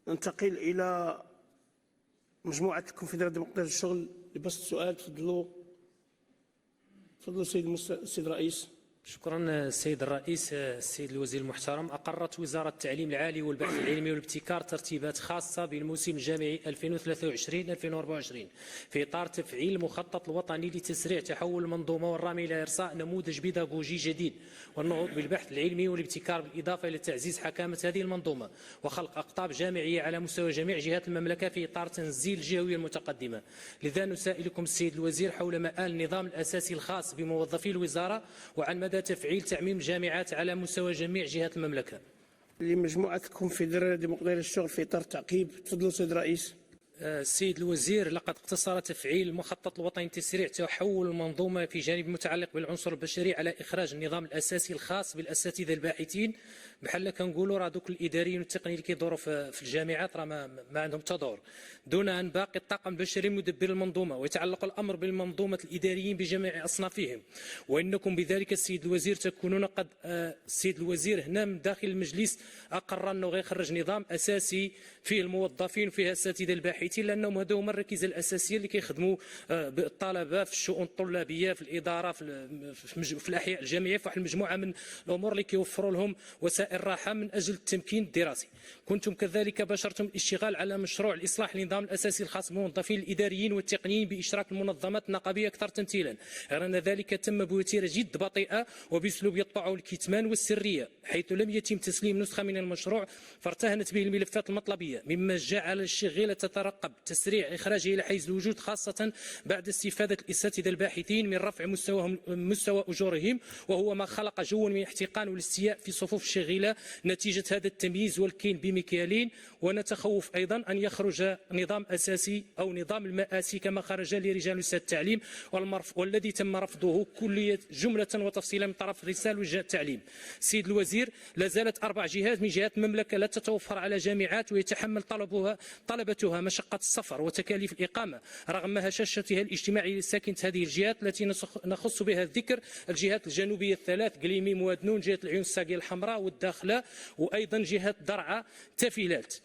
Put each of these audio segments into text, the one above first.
ننتقل إلى مجموعة الكونفدرالية الديمقراطية للشغل لبسط السؤال. تفضلوا سيد الرئيس. شكرا السيد الرئيس. السيد الوزير المحترم، أقرت وزارة التعليم العالي والبحث العلمي والابتكار ترتيبات خاصة بالموسم الجامعي 2023-2024 في إطار تفعيل المخطط الوطني لتسريع تحول المنظومة والرامي إلى إرساء نموذج بيداغوجي جديد والنهوض بالبحث العلمي والابتكار، بالإضافة إلى تعزيز حكامة هذه المنظومة وخلق أقطاب جامعية على مستوى جميع جهات المملكة في إطار تنزيل الجهوية المتقدمة. لذا نسائلكم السيد الوزير حول مآل النظام الأساسي الخاص بموظفي الوزارة وعن مدى تفعيل تعميم الجامعات على مستوى جميع جهات المملكة. لمجموعة الكونفدرالية الديمقراطية للشغل في إطار تعقيب. تفضلوا سيد الرئيس. السيد الوزير، لقد اقتصر تفعيل المخطط الوطني لتسريع تحول المنظومة في جانب متعلق بالعنصر البشري على إخراج النظام الأساسي الخاص بالأساتذة الباحثين، بحال كنقولوا راه دوك الإداريين والتقنيين اللي كيدوروا في الجامعات راه ما عندهم تدور، دون أن باقي الطاقم البشري مدبر المنظومة، ويتعلق الأمر بالمنظومة الإداريين بجميع أصنافهم. وإنكم بذلك السيد الوزير تكونون قد السيد الوزير هنا من داخل المجلس أقر أنه غيخرج نظام أساسي فيه الموظفين وفيه الأساتذة الباحثين، لانهم هذو هما الركيزه الاساسيه اللي كيخدموا بالطلبه في الشؤون الطلابيه، في الاداره، في الاحياء الجامعيه، في واحد المجموعه من الامور اللي كيوفروا لهم وسائل الراحه من اجل التمكين الدراسي. كنتم كذلك باشرتم الاشتغال على مشروع الاصلاح للنظام الاساسي الخاص بالموظفين الاداريين والتقنيين باشراك المنظمات النقابيه اكثر تمثيلا، غير ان ذلك تم بوتيره جد بطيئه وباسلوب يطبع الكتمان والسريه، حيث لم يتم تسليم نسخه من المشروع فارتهنت به الملفات المطلبيه، مما جعل الشغيله تترقب تسريع إخراجه إلى حيز الوجود، خاصة بعد استفادة الأساتذة الباحثين من رفع مستوى أجورهم، وهو ما خلق جو من الاحتقان والاستياء في صفوف الشغيلة نتيجة هذا التمييز والكين بمكيالين. ونتخوف أيضا أن يخرج نظام أساسي أو نظام المآسي كما خرج لرجال التعليم والذي تم رفضه كلية جملة وتفصيلا من طرف رسال وزارة التعليم. سيد الوزير، لا زالت 4 جهات من جهات المملكة لا تتوفر على جامعات ويتحمل طلبتها مشقة السفر وتكاليف الإقامة رغم هشاشتها الاجتماعية لساكنة هذه الجهات التي نخص بها الذكر: الجهات الجنوبية الثلاث، قليميم وادنون، جهة العيون الساقية الحمراء والداخلة، وأيضا جهة درعا تافيلات.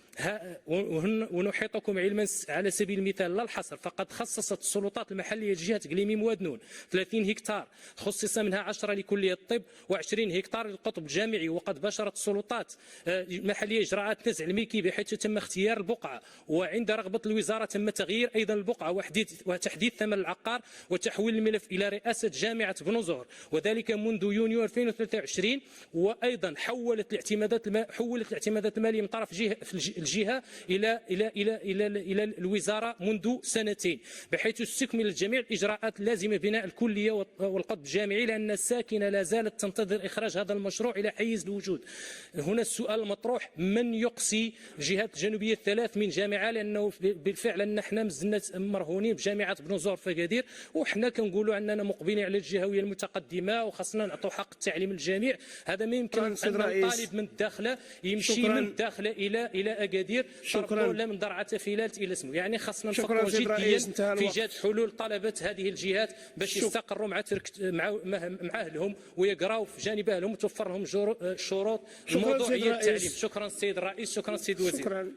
ونحيطكم علما على سبيل المثال لا الحصر، فقد خصصت السلطات المحلية لجهة قليميم وادنون 30 هكتار، خصص منها 10 لكلية الطب و20 هكتار للقطب الجامعي. وقد باشرت السلطات المحلية إجراءات نزع الملكي بحيث تم اختيار البقعة، وعند رغبة الوزارة تم تغيير أيضا البقعة وتحديد ثمن العقار وتحويل الملف إلى رئاسة جامعة بن زهر، وذلك منذ يونيو 2023. وأيضا حولت الاعتمادات المالية من طرف الجهة إلى الوزارة منذ 2 سنين، بحيث استكمل جميع الإجراءات اللازمة بناء الكلية والقطب الجامعي، لأن الساكنة لا زالت تنتظر إخراج هذا المشروع إلى حيز الوجود. هنا السؤال المطروح: من يقصي الجهات الجنوبية الثلاث من جامعة؟ لأنه بالفعل أن احنا مازلنا مرهونين بجامعة بن زهر في أكادير، وحنا كنقولوا أننا مقبلين على الجهوية المتقدمة وخاصنا نعطوا حق التعليم للجميع. هذا ما يمكن أن الطالب من الداخلة يمشي من الداخلة إلى أكادير، ولا من درعا تافيلات إلى اسمه. يعني خاصنا نفكروا جديا في إيجاد حلول طلبة هذه الجهات باش يستقروا مع أهلهم ويقراوا في جانب أهلهم وتوفر لهم شروط الموضوعية التعليم. شكرا السيد الرئيس. شكرا السيد الوزير.